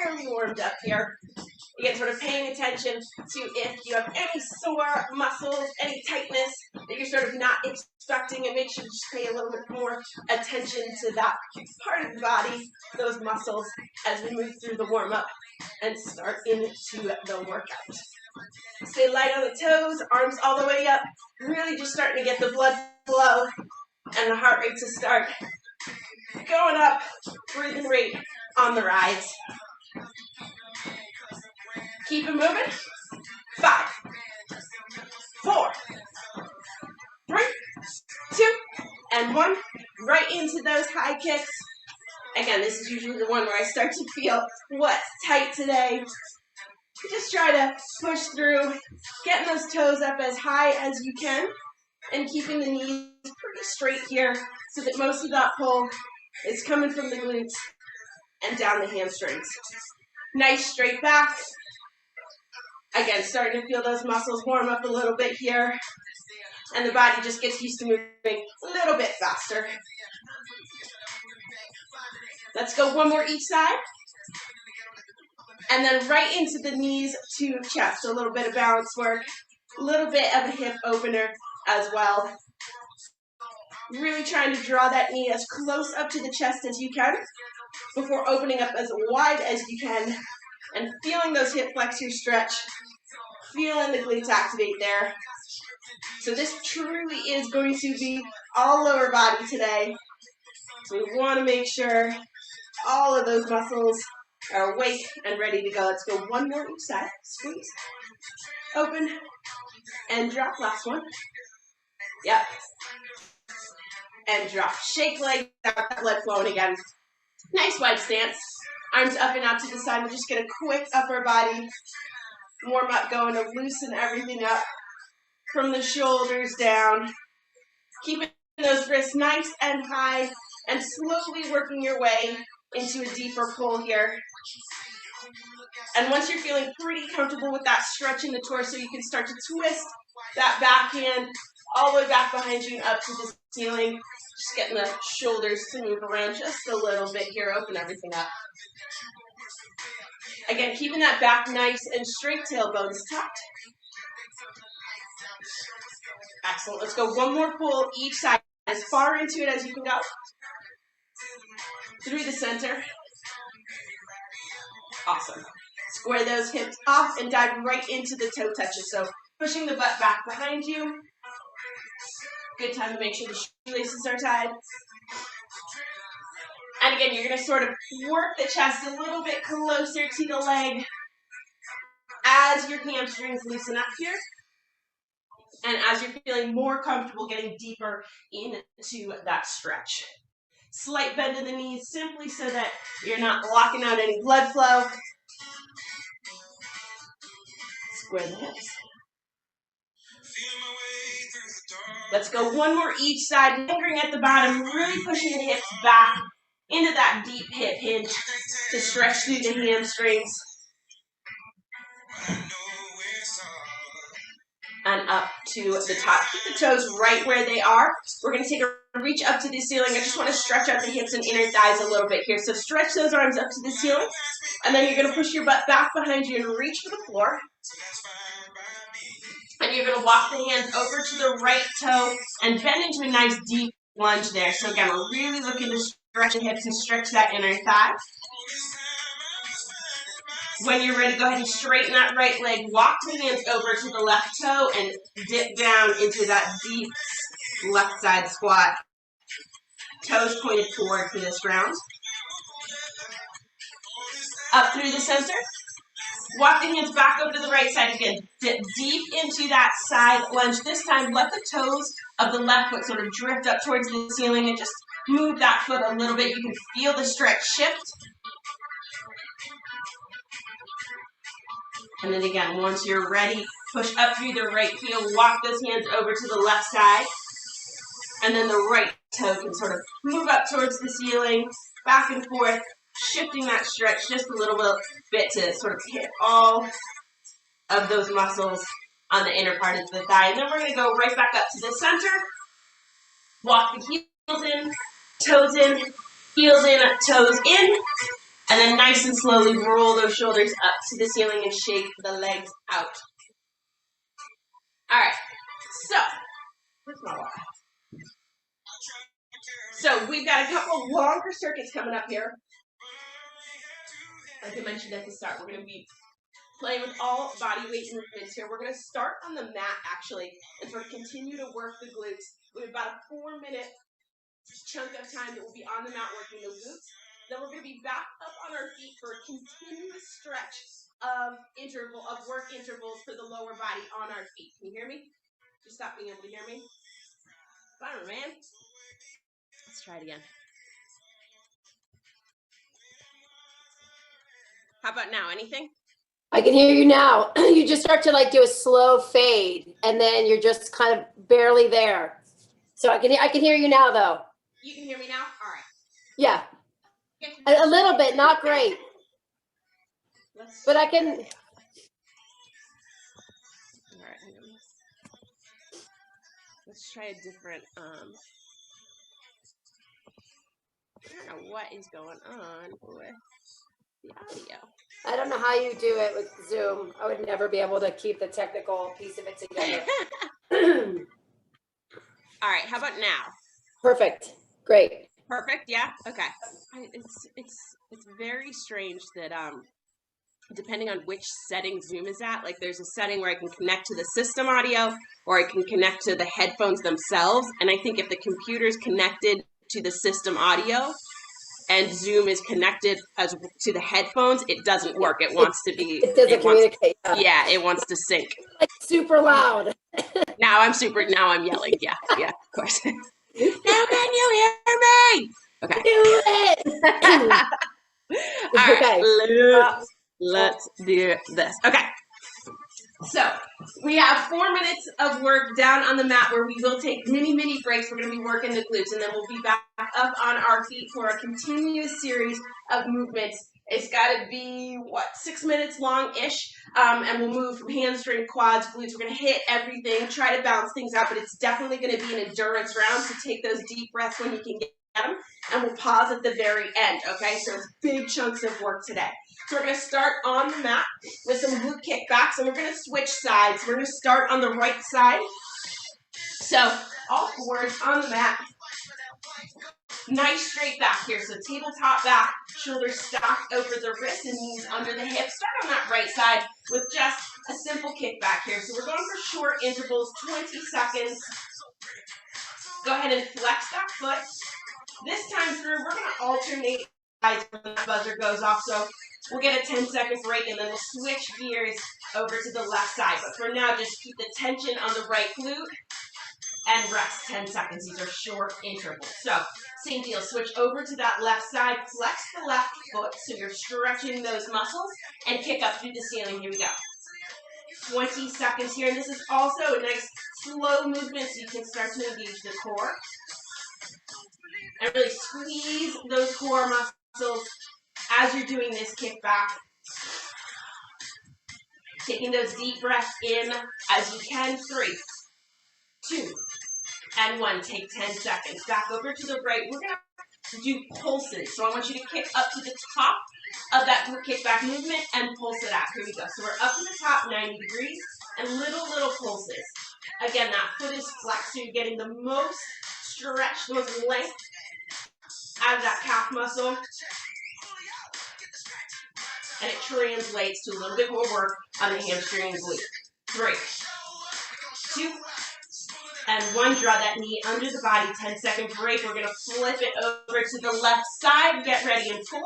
entirely warmed up here. Again, sort of paying attention to if you have any sore muscles, any tightness that you're sort of not expecting, and make sure to just pay a little bit more attention to that part of the body, those muscles, as we move through the warm-up and start into the workout. Stay light on the toes, arms all the way up, really just starting to get the blood flow and the heart rate to start going up, breathing rate on the rise. Keep it moving. 5, 4, 3, 2, and 1. Right into those high kicks. Again, this is usually the one where I start to feel what's tight today. Just try to push through, getting those toes up as high as you can, and keeping the knees pretty straight here so that most of that pull is coming from the glutes and down the hamstrings. Nice straight back. Again, starting to feel those muscles warm up a little bit here, and the body just gets used to moving a little bit faster. Let's go one more each side. And then right into the knees to chest. So a little bit of balance work, a little bit of a hip opener as well. Really trying to draw that knee as close up to the chest as you can before opening up as wide as you can and feeling those hip flexors stretch, feeling the glutes activate there. So this truly is going to be all lower body today. So we want to make sure all of those muscles are awake and ready to go. Let's go one more each side. Squeeze, open, and drop. Last one. Yep. And drop. Shake legs out, blood flowing again. Nice wide stance. Arms up and out to the side. We'll just get a quick upper body warm up going to loosen everything up from the shoulders down. Keeping those wrists nice and high and slowly working your way into a deeper pull here. And once you're feeling pretty comfortable with that stretch in the torso, you can start to twist that back hand all the way back behind you and up to the ceiling. Just getting the shoulders to move around just a little bit here. Open everything up. Again, keeping that back nice and straight, tailbones tucked. Excellent. Let's go one more pull each side, as far into it as you can go. Through the center. Awesome. Square those hips off and dive right into the toe touches. So pushing the butt back behind you. Good time to make sure the shoelaces are tied. And again, you're going to sort of work the chest a little bit closer to the leg as your hamstrings loosen up here. And as you're feeling more comfortable getting deeper into that stretch. Slight bend in the knees simply so that you're not blocking out any blood flow. Square the hips. Let's go one more each side, anchoring at the bottom, really pushing the hips back into that deep hip hinge to stretch through the hamstrings. And up to the top. Keep the toes right where they are. We're going to take a reach up to the ceiling. I just want to stretch out the hips and inner thighs a little bit here. So stretch those arms up to the ceiling. And then you're going to push your butt back behind you and reach for the floor. And you're going to walk the hands over to the right toe and bend into a nice deep lunge there. So again, we're really looking to stretch the hips and stretch that inner thigh. When you're ready, go ahead and straighten that right leg. Walk the hands over to the left toe and dip down into that deep left side squat. Toes pointed forward for this round. Up through the center. Walk the hands back over to the right side again. Dip deep into that side lunge. This time, let the toes of the left foot sort of drift up towards the ceiling and just move that foot a little bit. You can feel the stretch shift. And then again, once you're ready, push up through the right heel, walk those hands over to the left side. And then the right toe can sort of move up towards the ceiling, back and forth, shifting that stretch just a little bit to sort of hit all of those muscles on the inner part of the thigh. And then we're going to go right back up to the center. Walk the heels in, toes in, heels in, toes in. And then nice and slowly roll those shoulders up to the ceiling and shake the legs out. All right, so, where's my water? So we've got a couple longer circuits coming up here. Like I mentioned at the start, we're going to be playing with all body weight movements here. We're going to start on the mat, actually, and sort of continue to work the glutes. We have about a 4-minute chunk of time that we'll be on the mat working the glutes. Then we're going to be back up on our feet for a continuous stretch of work intervals for the lower body on our feet. Can you hear me? Just stop being able to hear me. Bummer, man. Let's try it again. How about now? Anything? I can hear you now. You just start to like do a slow fade, and then you're just kind of barely there. So I can hear you now, though. You can hear me now? All right. Yeah. A little bit, not great. But I can. All right. Let's try a different. I don't know what is going on with the audio. I don't know how you do it with Zoom. I would never be able to keep the technical piece of it together. All right. How about now? Perfect. Great. Perfect. Yeah. Okay. It's very strange that depending on which setting Zoom is at, like there's a setting where I can connect to the system audio or I can connect to the headphones themselves. And I think if the computer's connected to the system audio and Zoom is connected to the headphones, it doesn't work. It wants to be. It doesn't communicate. Yeah, it wants to sync. Like super loud. Now I'm yelling. Yeah, of course. Now can you hear me? Okay. Do it. All right. Let's do this. Okay. So we have 4 minutes of work down on the mat where we will take mini breaks. We're going to be working the glutes, and then we'll be back up on our feet for a continuous series of movements. It's got to be, 6 minutes long-ish, and we'll move from hamstring, quads, glutes. We're going to hit everything, try to balance things out, but it's definitely going to be an endurance round, so take those deep breaths when you can get them, and we'll pause at the very end, okay? So it's big chunks of work today. So we're going to start on the mat with some glute kickbacks, and we're going to switch sides. We're going to start on the right side. So all fours on the mat. Nice straight back here. So tabletop back, shoulders stacked over the wrists and knees under the hips. Start on that right side with just a simple kickback here. So we're going for short intervals, 20 seconds. Go ahead and flex that foot. This time through, we're going to alternate sides when that buzzer goes off. So we'll get a 10-second break, and then we'll switch gears over to the left side. But for now, just keep the tension on the right glute and rest 10 seconds. These are short intervals. So same deal. Switch over to that left side. Flex the left foot so you're stretching those muscles, and kick up through the ceiling. Here we go. 20 seconds here. And this is also a nice slow movement so you can start to engage the core. And really squeeze those core muscles as you're doing this kickback. Taking those deep breaths in as you can. 3, 2, and 1. Take 10 seconds. Back over to the right. We're going to do pulses. So I want you to kick up to the top of that kickback movement and pulse it out. Here we go. So we're up to the top, 90 degrees, and little pulses. Again, that foot is flexed, so you're getting the most stretch, the most length out of that calf muscle. And it translates to a little bit more work on the hamstring and glute. 3, 2, and 1. Draw that knee under the body. 10-second break. We're going to flip it over to the left side. Get ready in 4,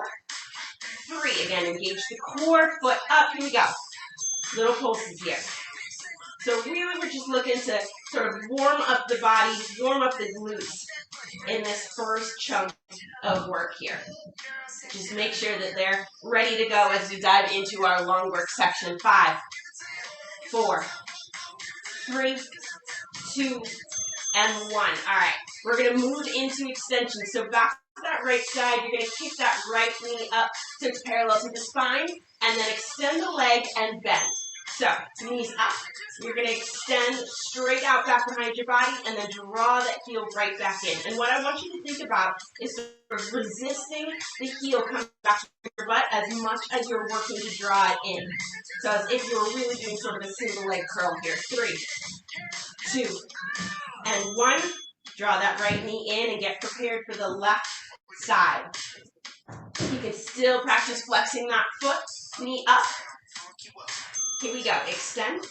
3. Again, engage the core. Foot up. Here we go. Little pulses here. So really we're just looking to sort of warm up the body, warm up the glutes in this first chunk of work here. Just make sure that they're ready to go as we dive into our long work section. 5, 4, 3, 2, and 1. All right, we're going to move into extension. So back to that right side, you're going to kick that right knee up so it's parallel to the spine, and then extend the leg and bend. So, knees up. You're going to extend straight out back behind your body and then draw that heel right back in. And what I want you to think about is sort of resisting the heel coming back to your butt as much as you're working to draw it in. So as if you were really doing sort of a single leg curl here. 3, 2, and 1. Draw that right knee in and get prepared for the left side. You can still practice flexing that foot, knee up. Here we go, extend.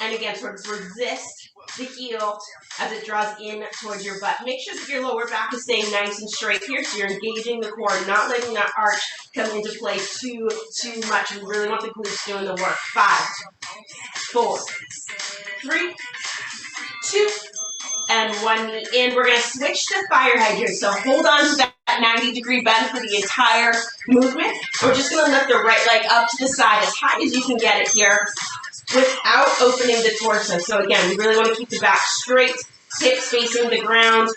And again, sort of resist the heel as it draws in towards your butt. Make sure that your lower back is staying nice and straight here, so you're engaging the core, not letting that arch come into play too much. You really want the glutes doing the work. 5, 4, 3, 2, and 1 knee in. We're going to switch to fire hydrant. So hold on to that 90-degree bend for the entire movement. We're just going to lift the right leg up to the side as high as you can get it here without opening the torso. So again, you really want to keep the back straight, hips facing the ground.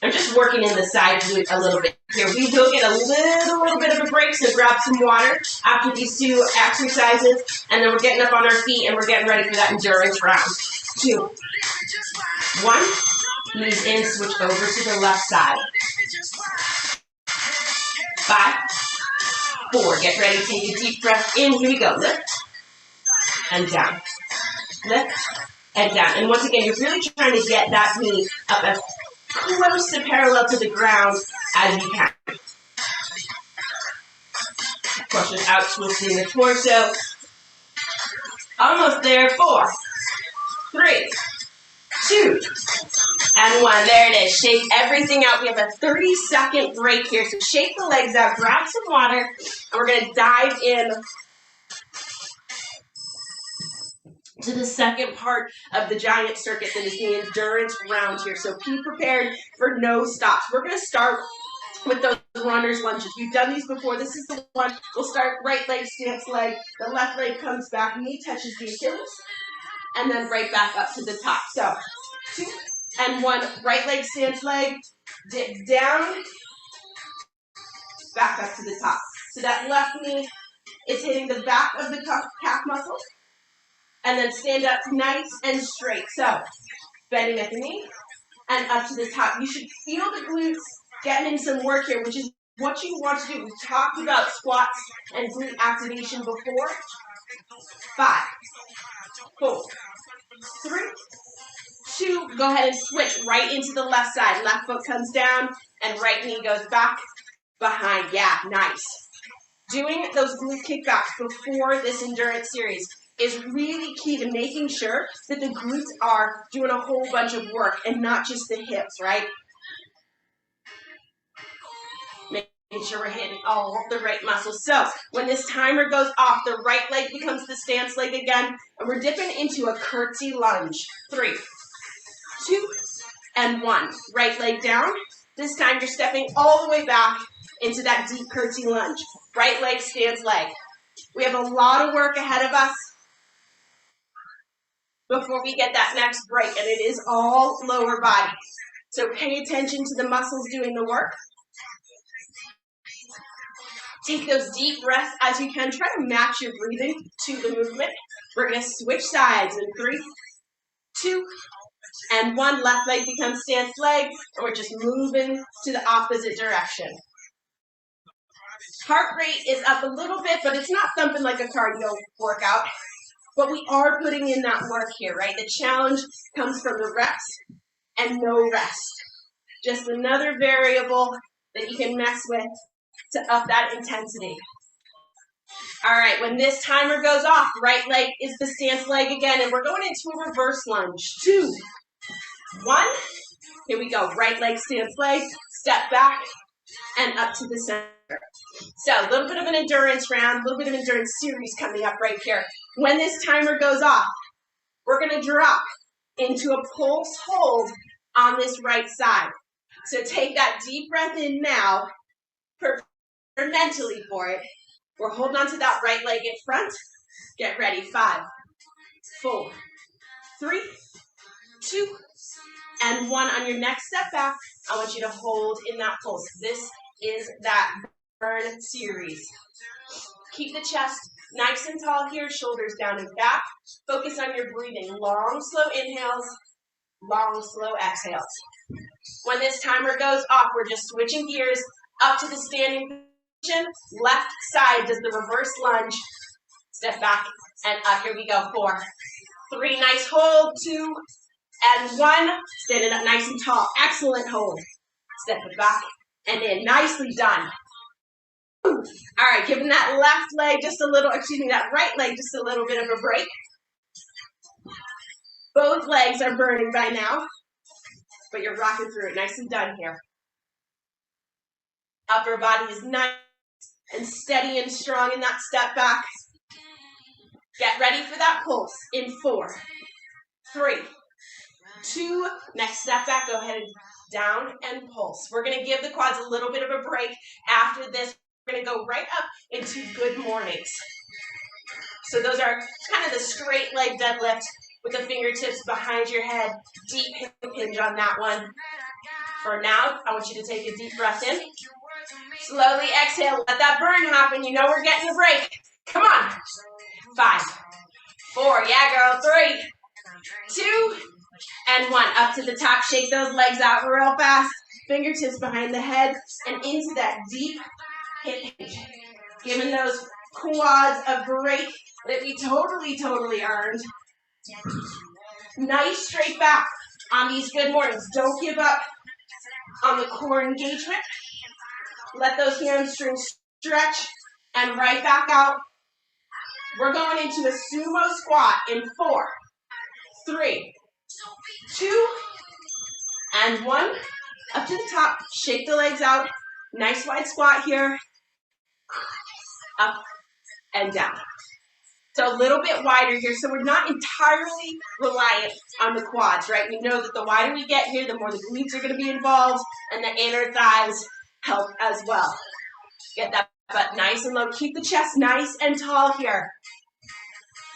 I'm just working in the side glute a little bit here. We will get a little bit of a break, so grab some water after these 2 exercises, and then we're getting up on our feet and we're getting ready for that endurance round. 2, 1, knees in, switch over to the left side. 5, 4, get ready, take a deep breath in. Here we go, lift and down. Lift and down. And once again, you're really trying to get that knee up as close to parallel to the ground as you can. Of course, without twisting the torso. Almost there. 4, 3, 2, and 1. There it is. Shake everything out. We have a 30-second break here. So shake the legs out, grab some water, and we're going to dive in to the second part of the giant circuit that is the endurance round here. So be prepared for no stops. We're going to start with those runner's lunges. We've done these before. This is the one. We'll start right leg, stance leg. The left leg comes back, knee touches the Achilles, and then right back up to the top. So 2 and 1, right leg, stance leg, dip down, back up to the top. So that left knee is hitting the back of the calf muscle. And then stand up nice and straight. So, bending at the knee and up to the top. You should feel the glutes getting in some work here, which is what you want to do. We talked about squats and glute activation before. 5, 4, 3, 2. Go ahead and switch right into the left side. Left foot comes down and right knee goes back behind. Yeah, nice. Doing those glute kickbacks before this endurance series is really key to making sure that the glutes are doing a whole bunch of work and not just the hips, right? Making sure we're hitting all the right muscles. So when this timer goes off, the right leg becomes the stance leg again, and we're dipping into a curtsy lunge. 3, 2, and 1. Right leg down. This time you're stepping all the way back into that deep curtsy lunge. Right leg, stance leg. We have a lot of work ahead of us before we get that next break, and it is all lower body. So pay attention to the muscles doing the work. Take those deep breaths as you can. Try to match your breathing to the movement. We're going to switch sides in 3, 2, and 1. Left leg becomes stance leg, and we're just moving to the opposite direction. Heart rate is up a little bit, but it's not thumping like a cardio workout. But we are putting in that work here, right? The challenge comes from the reps and no rest. Just another variable that you can mess with to up that intensity. All right, when this timer goes off, right leg is the stance leg again, and we're going into a reverse lunge. 2, 1. Here we go. Right leg, stance leg, step back, and up to the center. So a little bit of an endurance round, a little bit of endurance series coming up right here. When this timer goes off, we're going to drop into a pulse hold on this right side. So take that deep breath in now, prepare mentally for it. We're holding on to that right leg in front. Get ready. 5, 4, 3, 2, and 1. On your next step back, I want you to hold in that pulse. This is that burn series. Keep the chest Nice and tall here, shoulders down and back. Focus on your breathing. Long, slow inhales, long, slow exhales. When this timer goes off, we're just switching gears up to the standing position. Left side does the reverse lunge. Step back and up. Here we go. 4, 3, nice hold. 2 and 1. Standing up nice and tall. Excellent hold. Step it back and in. Nicely done. All right, giving that left leg just a little, that right leg just a little bit of a break. Both legs are burning by now, but you're rocking through it. Nice and done here. Upper body is nice and steady and strong in that step back. Get ready for that pulse in 4, 3, 2. Next step back, go ahead and down and pulse. We're going to give the quads a little bit of a break. After this, we're going to go right up into good mornings. So those are kind of the straight leg deadlift with the fingertips behind your head. Deep hip hinge on that one. For now, I want you to take a deep breath in. Slowly exhale. Let that burn happen. You know we're getting a break. Come on. 5, 4. Yeah, girl. 3, 2, and 1. Up to the top. Shake those legs out real fast. Fingertips behind the head and into that deep hip hinge. Giving those quads a break that we totally earned. Nice straight back on these good mornings. Don't give up on the core engagement. Let those hamstrings stretch and right back out. We're going into a sumo squat in 4, 3, 2, and 1. Up to the top. Shake the legs out. Nice wide squat here. Up and down. So a little bit wider here. So we're not entirely reliant on the quads, right? We know that the wider we get here, the more the glutes are going to be involved and the inner thighs help as well. Get that butt nice and low. Keep the chest nice and tall here.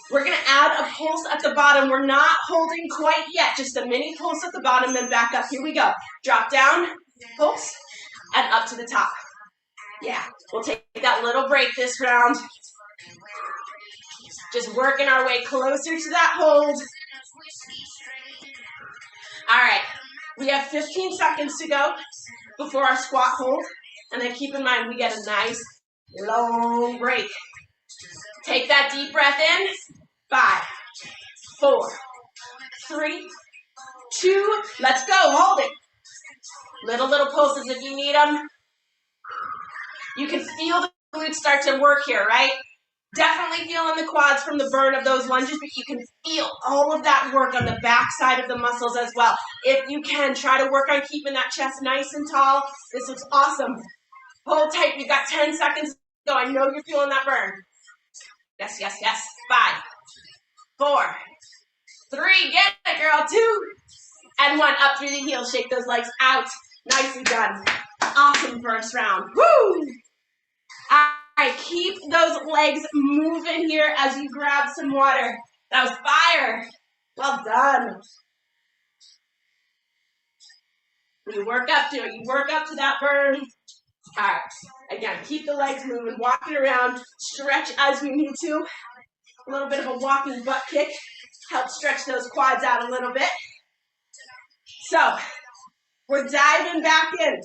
We're going to add a pulse at the bottom. We're not holding quite yet. Just a mini pulse at the bottom, then back up. Here we go. Drop down, pulse, and up to the top. Yeah, we'll take that little break this round. Just working our way closer to that hold. All right, we have 15 seconds to go before our squat hold. And then keep in mind, we get a nice long break. Take that deep breath in. 5, 4, 3, 2. Let's go. Hold it. Little pulses if you need them. You can feel the glutes start to work here, right? Definitely feeling the quads from the burn of those lunges, but you can feel all of that work on the back side of the muscles as well. If you can, try to work on keeping that chest nice and tall. This looks awesome. Hold tight. We've got 10 seconds to go. I know you're feeling that burn. Yes. 5, 4, 3. Get it, girl. 2, and 1. Up through the heels. Shake those legs out. Nicely done. Awesome first round. Woo! All right, keep those legs moving here as you grab some water. That was fire. Well done. You work up to it. You work up to that burn. All right. Again, keep the legs moving, walking around. Stretch as you need to. A little bit of a walking butt kick. Help stretch those quads out a little bit. So, we're diving back in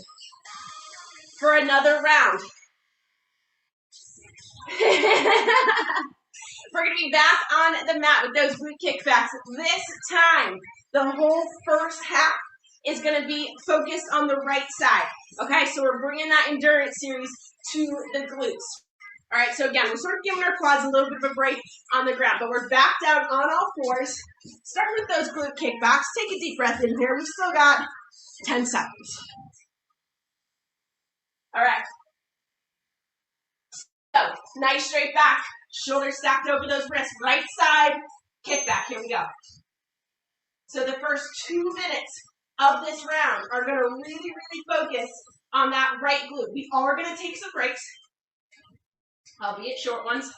for another round. We're going to be back on the mat with those glute kickbacks. This time, the whole first half is going to be focused on the right side. Okay, so we're bringing that endurance series to the glutes. All right, so again, we're sort of giving our quads a little bit of a break on the ground, but we're back down on all fours. Start with those glute kickbacks. Take a deep breath in here. We've still got 10 seconds. All right. So, nice straight back, shoulders stacked over those wrists, right side, kickback, here we go. So the first 2 minutes of this round are going to really focus on that right glute. We are going to take some breaks, albeit short ones,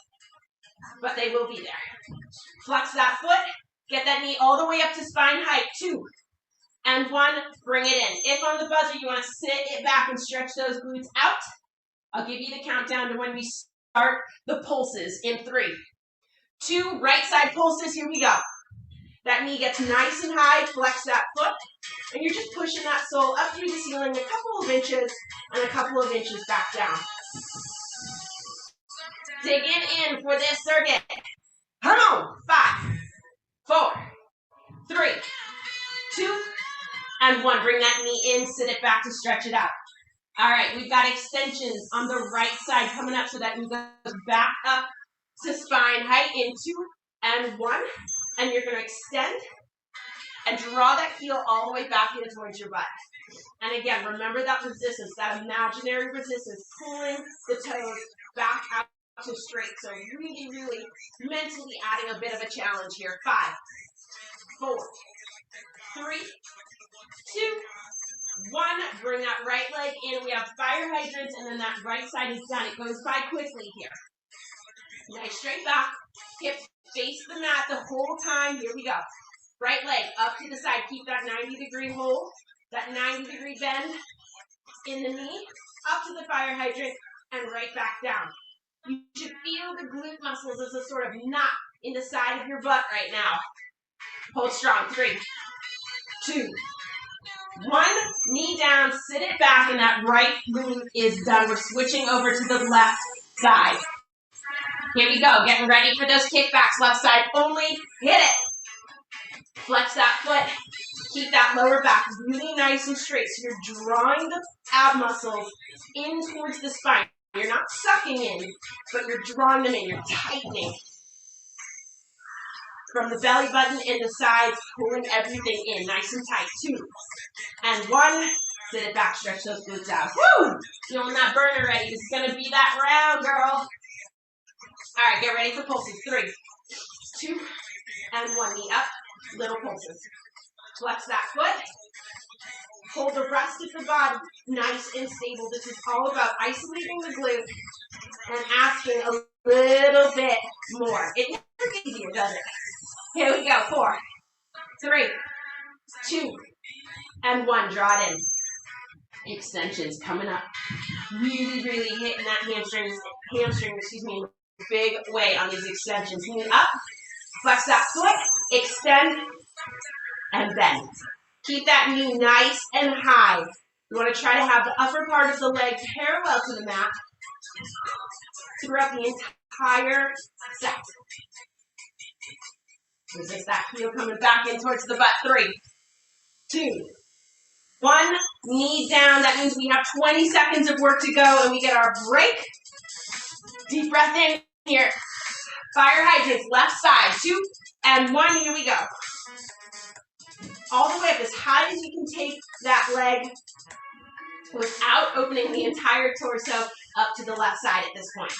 but they will be there. Flex that foot, get that knee all the way up to spine height, 2, and 1, bring it in. If on the buzzer you want to sit it back and stretch those glutes out, I'll give you the countdown to when we start the pulses in 3, 2, right side pulses, here we go. That knee gets nice and high, flex that foot, and you're just pushing that sole up through the ceiling a couple of inches and a couple of inches back down. Digging in for this circuit. Come on, 5, 4, 3, 2, and 1. Bring that knee in, sit it back to stretch it out. All right, we've got extensions on the right side coming up so that knee goes back up to spine height in 2 and 1. And you're going to extend and draw that heel all the way back in towards your butt. And again, remember that resistance, that imaginary resistance, pulling the toes back out to straight. So really, really mentally adding a bit of a challenge here. 5, 4, 3, 2, 1. Bring that right leg in. We have fire hydrants, and then that right side is done. It goes by quickly here. Nice straight back. Hips face the mat the whole time. Here we go. Right leg up to the side. Keep that 90-degree hold, that 90-degree bend in the knee, up to the fire hydrant, and right back down. You should feel the glute muscles as a sort of knot in the side of your butt right now. Hold strong. 3, 2, 1. Knee down, sit it back, and that right glute is done. We're switching over to the left side. Here we go. Getting ready for those kickbacks. Left side only. Hit it. Flex that foot. Keep that lower back really nice and straight. So you're drawing the ab muscles in towards the spine. You're not sucking in, but you're drawing them in. You're tightening. From the belly button and the sides, pulling everything in. Nice and tight. 2 and 1. Sit it back. Stretch those glutes out. Woo! Feeling that burn already. This is going to be that round, girl. All right, get ready for pulses. 3, 2, and 1. Knee up. Little pulses. Flex that foot. Hold the rest of the body nice and stable. This is all about isolating the glute and asking a little bit more. It never gets easier, does it? Here we go. 4, 3, 2, and 1. Draw it in. Extensions coming up. Really, really hitting that hamstring, in a big way on these extensions. Knee up. Flex that foot. Extend. And bend. Keep that knee nice and high. You want to try to have the upper part of the leg parallel to the mat throughout the entire set. Resist that heel coming back in towards the butt. 3, 2, 1. Knee down. That means we have 20 seconds of work to go and we get our break. Deep breath in here. Fire hydrants, left side. 2 and 1. Here we go. All the way up as high as you can take that leg without opening the entire torso up to the left side at this point.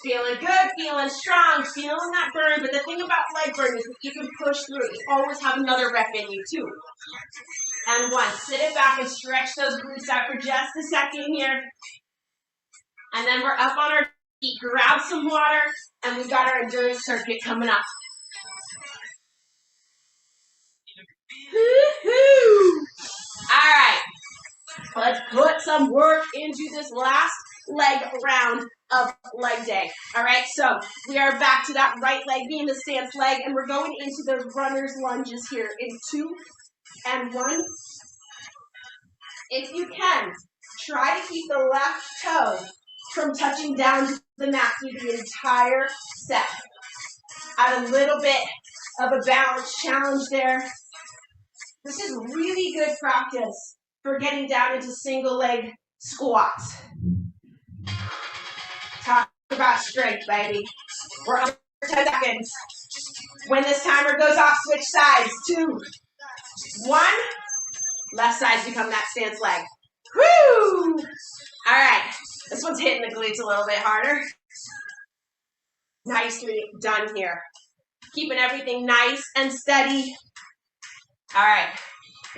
Feeling good, feeling strong, feeling that burn. But the thing about leg burn is that you can push through. You always have another rep in you too. And 1. Sit it back and stretch those glutes out for just a second here. And then we're up on our feet. Grab some water, and we've got our endurance circuit coming up. Woo-hoo! All right, let's put some work into this last leg round of leg day. All right, so we are back to that right leg being the stance leg, and we're going into those runner's lunges here in 2 and 1. If you can, try to keep the left toe from touching down to the mat through the entire set. Add a little bit of a balance challenge there. This is really good practice for getting down into single leg squats. Talk about strength, baby. We're under 10 seconds. When this timer goes off, switch sides. 2, 1. Left sides become that stance leg. Woo! All right. This one's hitting the glutes a little bit harder. Nicely done here. Keeping everything nice and steady. All right.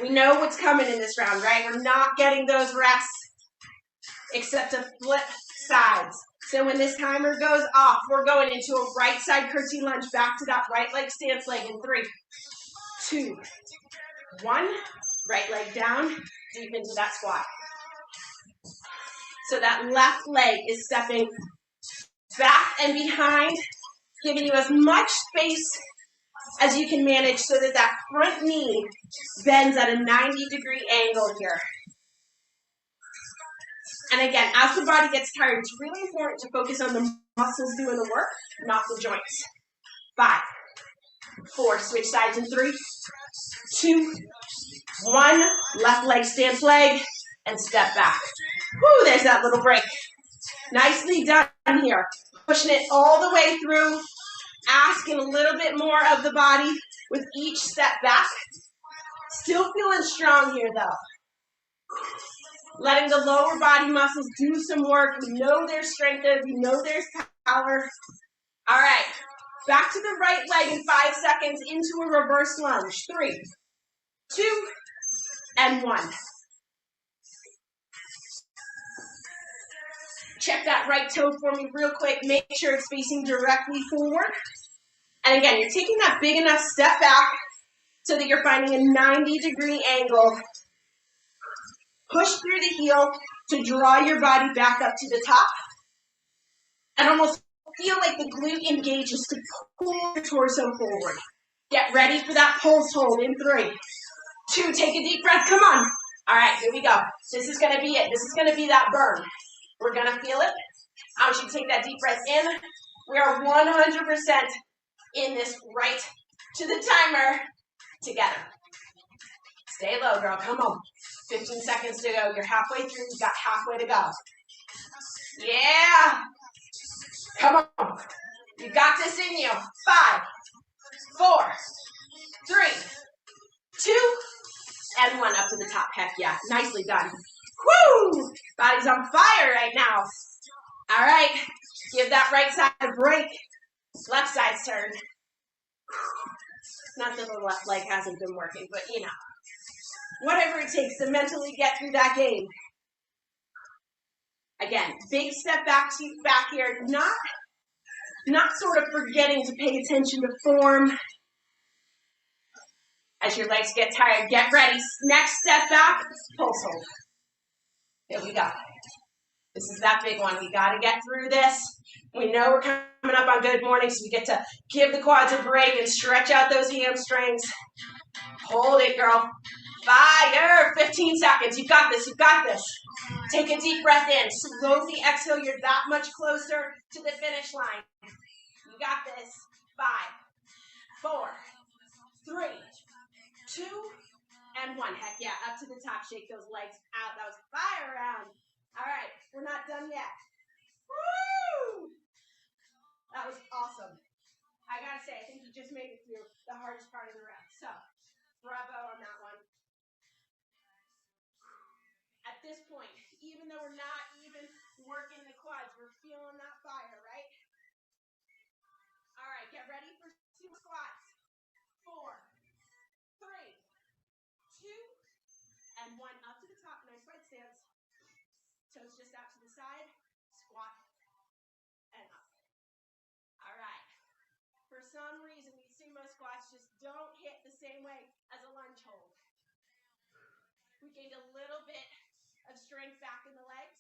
We know what's coming in this round, right? We're not getting those rests except to flip sides. So when this timer goes off, we're going into a right side curtsy lunge back to that right leg stance leg in 3, 2, 1. Right leg down, deep into that squat. So that left leg is stepping back and behind, giving you as much space as you can manage so that that front knee bends at a 90-degree angle here. And again, as the body gets tired, it's really important to focus on the muscles doing the work, not the joints. 5, 4, switch sides in 3, 2, 1, left leg stance leg, and step back. Woo, there's that little break. Nicely done here. Pushing it all the way through, asking a little bit more of the body with each step back. Still feeling strong here though. Letting the lower body muscles do some work. We know there's strength there, we know there's power. All right, back to the right leg in 5 seconds into a reverse lunge. 3, 2, and 1. Check that right toe for me real quick. Make sure it's facing directly forward. And again, you're taking that big enough step back so that you're finding a 90-degree angle. Push through the heel to draw your body back up to the top. And almost feel like the glute engages to pull your torso forward. Get ready for that pulse hold in 3, 2, take a deep breath, come on. All right, here we go. This is gonna be it. This is gonna be that burn. We're gonna feel it. I want you to take that deep breath in. We are 100% in this right to the timer together. Stay low, girl, come on. 15 seconds to go. You're halfway through, you've got halfway to go. Yeah. Come on. You got this in you. 5, 4, 3, 2, and 1 up to the top. Heck yeah. Nicely done. Woo! Body's on fire right now. All right. Give that right side a break. Left side's turn. Not that the left leg hasn't been working, but you know. Whatever it takes to mentally get through that game. Again, big step back here. Not sort of forgetting to pay attention to form. As your legs get tired, get ready. Next step back, pulse hold. Here we go. This is that big one. We got to get through this. We know we're coming up on good morning, so we get to give the quads a break and stretch out those hamstrings. Hold it, girl. Fire. 15 seconds. You got this. You got this. Take a deep breath in. Slowly exhale. You're that much closer to the finish line. You got this. 5, 4, 3, 2, and 1. Heck yeah. Up to the top. Shake those legs out. That was a fire round. All right. We're not done yet. Woo! That was awesome. I got to say, I think you just made it through the hardest part of the rep. So, bravo on that one. At this point, even though we're not even working the quads, we're feeling that fire, right? All right, get ready for sumo squats. 4, 3, 2, and 1. Up to the top. Nice wide stance. Toes just out to the side. Squat and up. All right. For some reason, these sumo squats just don't hit the same way as a lunge hold. We gained a little bit of strength back in the legs.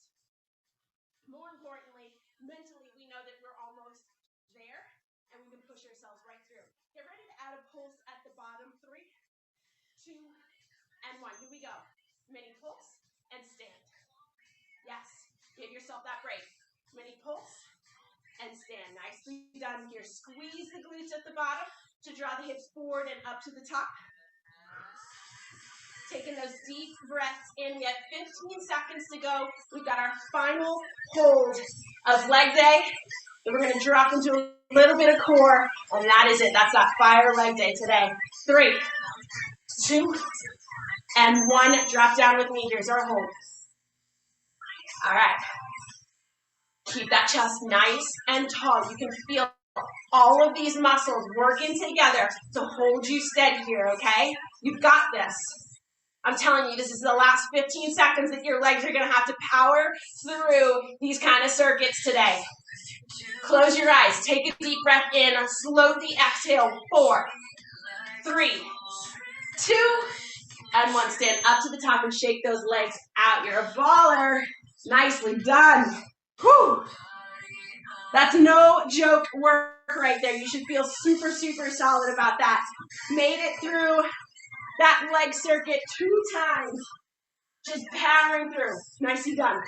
More importantly, mentally, we know that we're almost there, and we can push ourselves right through. Get ready to add a pulse at the bottom. 3, 2, and 1. Here we go. Mini pulse and stand. Yes. Give yourself that break. Mini pulse and stand. Nicely done here. Squeeze the glutes at the bottom to draw the hips forward and up to the top. Taking those deep breaths in. We have 15 seconds to go. We've got our final hold of leg day. And we're going to drop into a little bit of core. And that is it. That's that fire leg day today. 3, 2, and 1. Drop down with me. Here's our hold. All right. Keep that chest nice and tall. You can feel all of these muscles working together to hold you steady here, okay? You've got this. I'm telling you, this is the last 15 seconds that your legs are going to have to power through these kind of circuits today. Close your eyes. Take a deep breath in. Slowly exhale. 4, 3, 2, and 1. Stand up to the top and shake those legs out. You're a baller. Nicely done. Whew. That's no joke work right there. You should feel super, super solid about that. Made it through that leg circuit 2 times. Just powering through. Nicely done.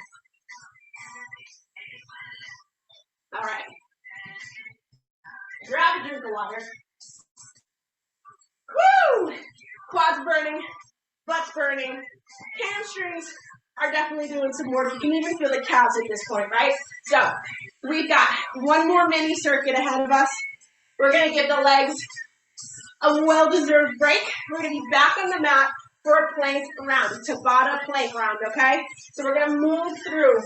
All right. Grab a drink of water. Woo! Quads burning, butt's burning, hamstrings are definitely doing some work. You can even feel the calves at this point, right? So we've got one more mini circuit ahead of us. We're going to give the legs a well-deserved break. We're going to be back on the mat for a plank round, a Tabata plank round, okay? So we're going to move through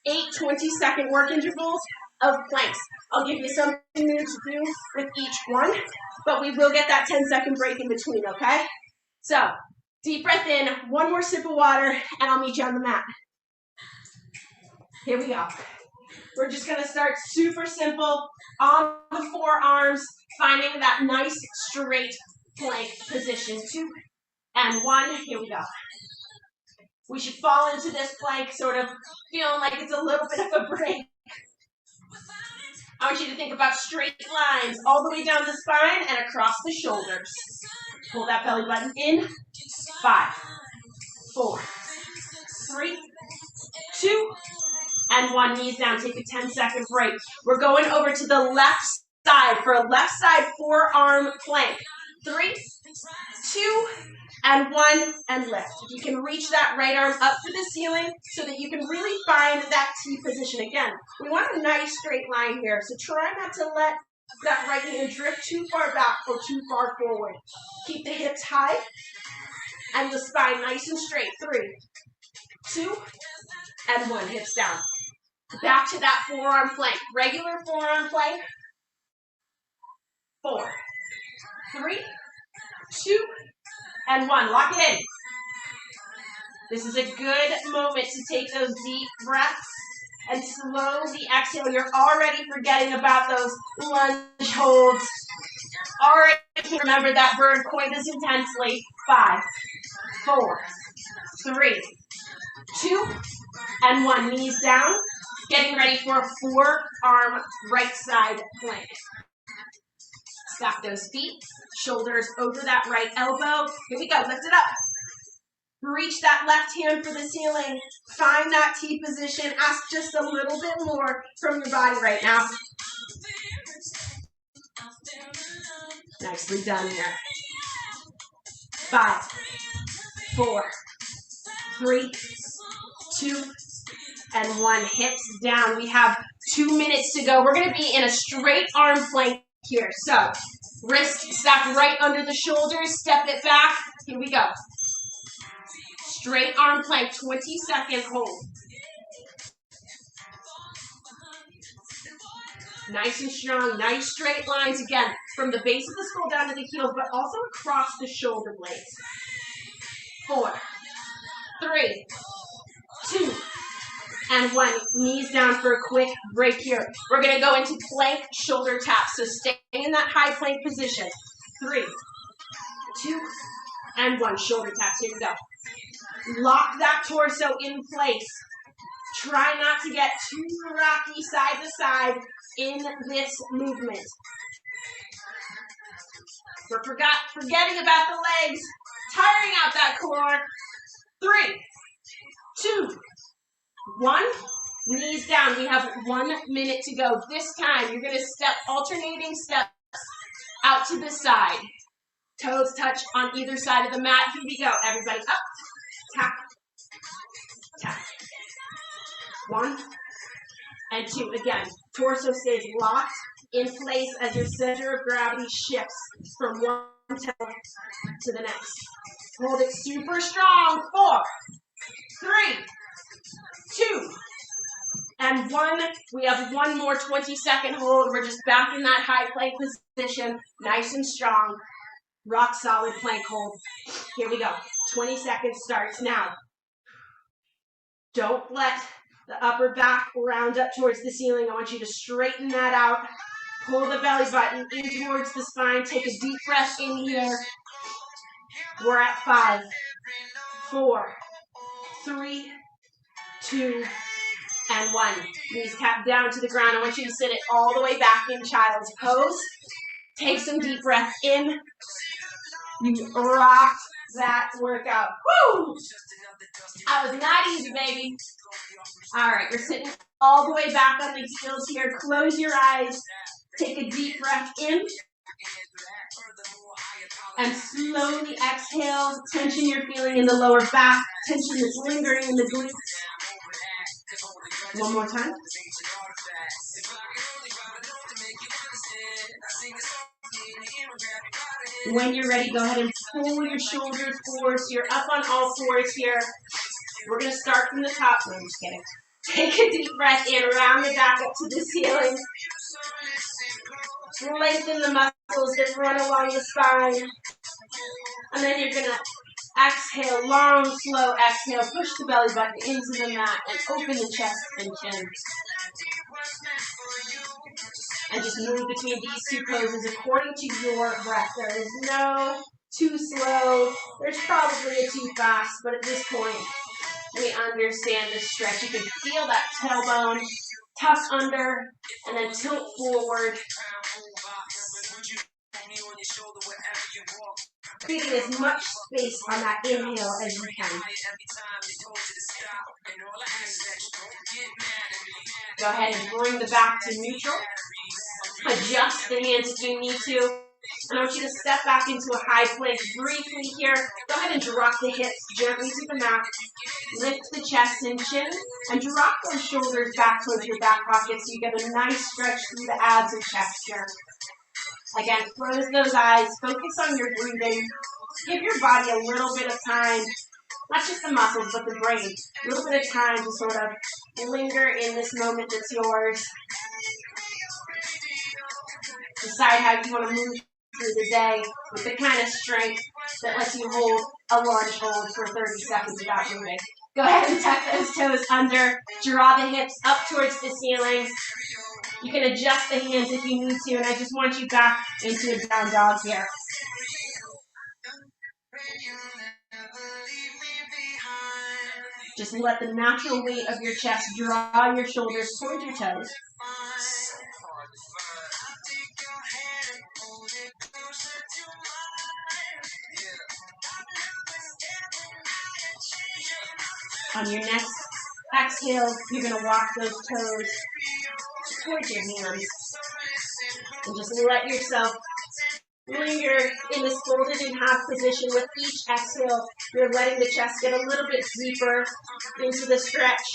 8 20-second work intervals of planks. I'll give you something new to do with each one, but we will get that 10-second break in between, okay? So, deep breath in, one more sip of water, and I'll meet you on the mat. Here we go. We're just gonna start super simple on the forearms, finding that nice straight plank position. 2 and 1, here we go. We should fall into this plank sort of feeling like it's a little bit of a break. I want you to think about straight lines all the way down the spine and across the shoulders. Pull that belly button in. 5, 4, 3, 2, and 1. Knees down. Take a 10-second break. We're going over to the left side for a left side forearm plank. 3, 2, and 1, and lift. If you can reach that right arm up to the ceiling so that you can really find that T position. Again, we want a nice straight line here, so try not to let that right hand drift too far back or too far forward. Keep the hips high and the spine nice and straight. 3, 2, and 1. Hips down. Back to that forearm plank. Regular forearm plank. 4, 3, 2, and 1. Lock it in. This is a good moment to take those deep breaths and slowly exhale. You're already forgetting about those lunge holds. Already remember that burn quite as intensely. 5, 4, 3, 2, and 1. Knees down. Getting ready for a forearm right side plank. Stack those feet. Shoulders over that right elbow. Here we go. Lift it up. Reach that left hand for the ceiling. Find that T position. Ask just a little bit more from your body right now. Nicely done here. 5, 4, 3, 2, and 1. Hips down. We have 2 minutes to go. We're going to be in a straight arm plank here. So, wrist stacked right under the shoulders. Step it back. Here we go. Straight arm plank, 20-second hold. Nice and strong, nice straight lines again from the base of the skull down to the heels, but also across the shoulder blades. 4, 3, 2, and 1. Knees down for a quick break here. We're going to go into plank shoulder taps, so stay in that high plank position. 3, 2, and 1. Shoulder taps. Here we go. Lock that torso in place. Try not to get too rocky side to side in this movement. We're forgetting about the legs, tiring out that core. 3, 2, 1. Knees down. We have 1 minute to go. This time, you're going to step alternating steps out to the side. Toes touch on either side of the mat. Here we go. Everybody up. Tap. Tap. 1 and 2. Again, torso stays locked in place as your center of gravity shifts from one toe to the next. Hold it super strong. 4, 3, 2, and 1. We have 1 more 20-second hold. We're just back in that high plank position, nice and strong. Rock solid plank hold. Here we go. 20 seconds starts now. Don't let the upper back round up towards the ceiling. I want you to straighten that out. Pull the belly button in towards the spine. Take a deep breath in here. We're at 5, 4, 3, 2, and 1. Knees tap down to the ground. I want you to sit it all the way back in child's pose. Take some deep breaths in. You rocked that workout. Woo! That was not easy, baby. All right, you're sitting all the way back on these heels here. Close your eyes. Take a deep breath in. And slowly exhale. Tension you're feeling in the lower back. Tension that's lingering in the glutes. One more time. When you're ready, go ahead and pull your shoulders forward. So you're up on all fours here. We're going to start from the top. No, I'm just kidding. Take a deep breath in, round the back up to the ceiling. Lengthen the muscles that run along the spine. And then you're going to exhale, long, slow exhale. Push the belly button into the mat and open the chest and chin. And just move between these two poses according to your breath. There is no too slow. There's probably a too fast, but at this point, we understand the stretch. You can feel that tailbone tuck under and then tilt forward. Creating as much space on that inhale as you can. Go ahead and bring the back to neutral. Adjust the hands if you need to. And I want you to step back into a high plank briefly here. Go ahead and drop the hips gently to the mat. Lift the chest and chin. And drop those shoulders back towards your back pocket so you get a nice stretch through the abs and chest here. Again, close those eyes. Focus on your breathing. Give your body a little bit of time. Not just the muscles, but the brain. A little bit of time to sort of linger in this moment that's yours. Decide how you want to move through the day with the kind of strength that lets you hold a lunge hold for 30 seconds without moving. Go ahead and tuck those toes under. Draw the hips up towards the ceiling. You can adjust the hands if you need to, and I just want you back into a down dog here. Just let the natural weight of your chest draw your shoulders towards your toes. On your next exhale, you're going to walk those toes towards your hands. And just let yourself linger in this folded in half position. With each exhale, you're letting the chest get a little bit deeper into the stretch.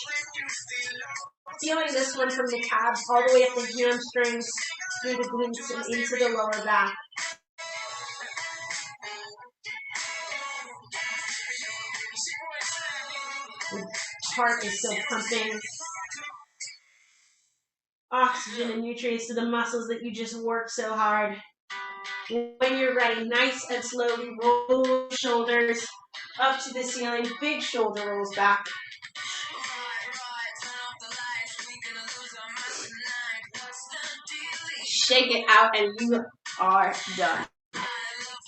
Feeling this one from the calves all the way up the hamstrings, through the glutes and into the lower back. The heart is still pumping oxygen and nutrients to the muscles that you just worked so hard. When you're ready, nice and slowly roll your shoulders up to the ceiling. Big shoulder rolls back. Shake it out and you are done.